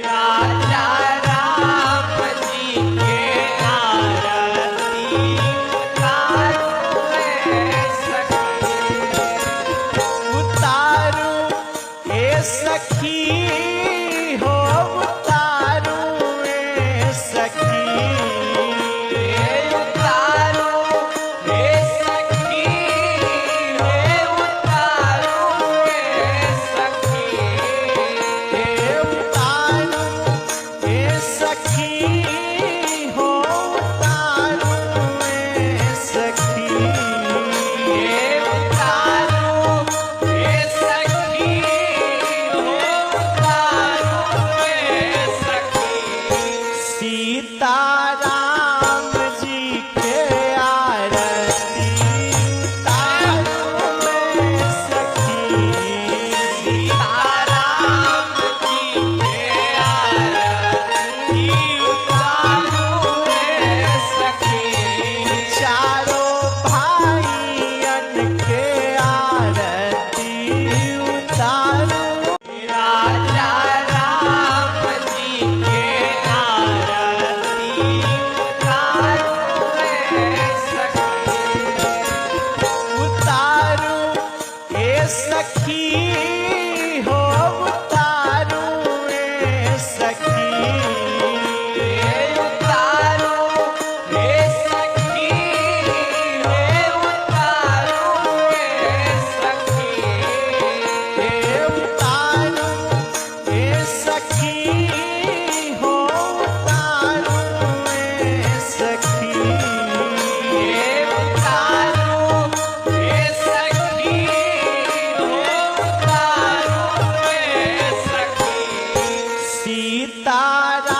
राजा राम जी के आरती उतारू ए सखी, उतारू ए सखी हो उतारू ए सखी, उतारू ए सखी, उतारू ए सखी, उतारू ए सखी हो उतारू ए सखी, उतारू ए सखी, उतारू ए सखी। सीताराम जी के आरती उतारू ए सखी, सीताराम जी के आरती उतारू ए सखी, चारों भाइयन के आरती उतारू, राजा राम जी के आरती उतारू ए सखी, उतारू ए सखी हो उतारू ए सखी, उतारू ए सखी, उतारू ए सखी, उतारू ए सखी हो उतारू ए सखी, उतारू ए सखी, उतारू ए सखी। सीताराम